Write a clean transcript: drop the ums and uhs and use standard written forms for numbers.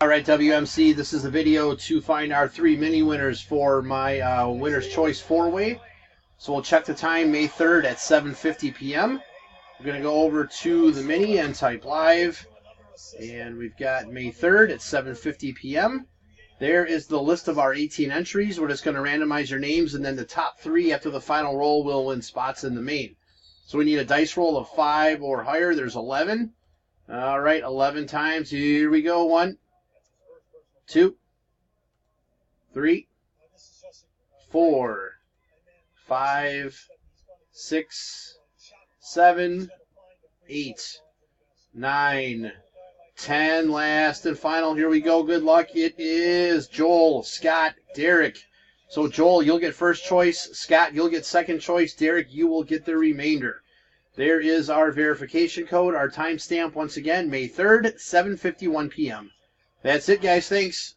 All right, WMC, this is a video to find our 3 mini winners for my Winner's Choice 4-way. So we'll check the time, May 3rd at 7:50 p.m. We're going to go over to the mini and type live. And we've got May 3rd at 7:50 p.m. There is the list of our 18 entries. We're just going to randomize your names, and then the top 3 after the final roll will win spots in the main. So we need a dice roll of 5 or higher. There's 11. All right, 11 times. Here we go. 1, 2, 3, 4, 5, 6, 7, 8, 9, 10. Last and final. Here we go. Good luck. It is Joel, Scott, Derek. So Joel, you'll get first choice. Scott, you'll get second choice. Derek, you will get the remainder. There is our verification code. Our timestamp, once again, May 3rd, 7:51 p.m. That's it, guys. Thanks.